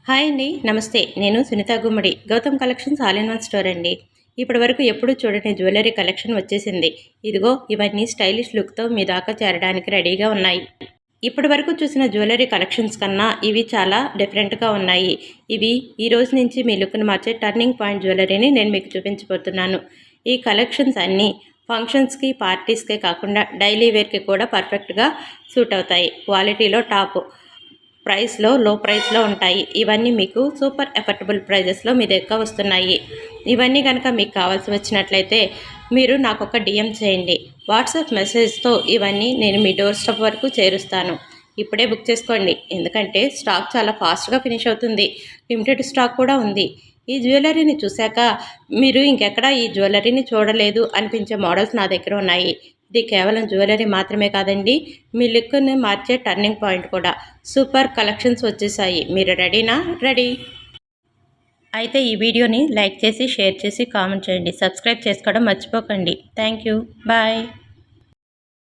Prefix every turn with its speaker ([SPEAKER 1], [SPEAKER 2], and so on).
[SPEAKER 1] Hi అండి, నమస్తే. నేను Sunitha Gummadi, Gautam collections all in one store అండి. ఇప్పటి వరకు ఎప్పుడూ చూడని జ్యువెలరీ కలెక్షన్ వచ్చేసింది. ఇదిగో ఇవన్నీ స్టైలిష్ లుక్తో మీ దాకా చేరడానికి రెడీగా ఉన్నాయి. ఇప్పటి వరకు చూసిన జ్యువెలరీ కలెక్షన్స్ కన్నా ఇవి చాలా డిఫరెంట్గా ఉన్నాయి. ఇవి ఈ రోజు నుంచి మీ లుక్ను మార్చే టర్నింగ్ పాయింట్ జ్యువెలరీని నేను మీకు చూపించబోతున్నాను. ఈ కలెక్షన్స్ అన్నీ ఫంక్షన్స్కి, పార్టీస్కే కాకుండా డైలీ వేర్కి కూడా పర్ఫెక్ట్గా సూట్ అవుతాయి. క్వాలిటీలో టాప్, లో ప్రైస్లో ఉంటాయి. ఇవన్నీ మీకు సూపర్ ఎఫర్టబుల్ ప్రైజెస్లో మీ దగ్గర వస్తున్నాయి. ఇవన్నీ కనుక మీకు కావాల్సి వచ్చినట్లయితే మీరు నాకు ఒక డిఎం చేయండి. వాట్సాప్ మెసేజ్తో ఇవన్నీ నేను మీ డోర్ స్టెప్ వరకు చేరుస్తాను. ఇప్పుడే బుక్ చేసుకోండి, ఎందుకంటే స్టాక్ చాలా ఫాస్ట్గా ఫినిష్ అవుతుంది. లిమిటెడ్ స్టాక్ కూడా ఉంది. ఈ జ్యువెలరీని చూశాక మీరు ఇంకెక్కడా ఈ జ్యువెలరీని చూడలేదు అనిపించే మోడల్స్ నా దగ్గర ఉన్నాయి. ఇది కేవలం జ్యువెలరీ మాత్రమే కాదండి, మీ లుక్ని మార్చే టర్నింగ్ పాయింట్ కూడా. సూపర్ కలెక్షన్స్ వచ్చేసాయి. మీరు రెడీనా? రెడీ అయితే ఈ వీడియోని లైక్ చేసి, షేర్ చేసి, కామెంట్ చేయండి. సబ్స్క్రైబ్ చేసుకోవడం మర్చిపోకండి. Thank you. బాయ్.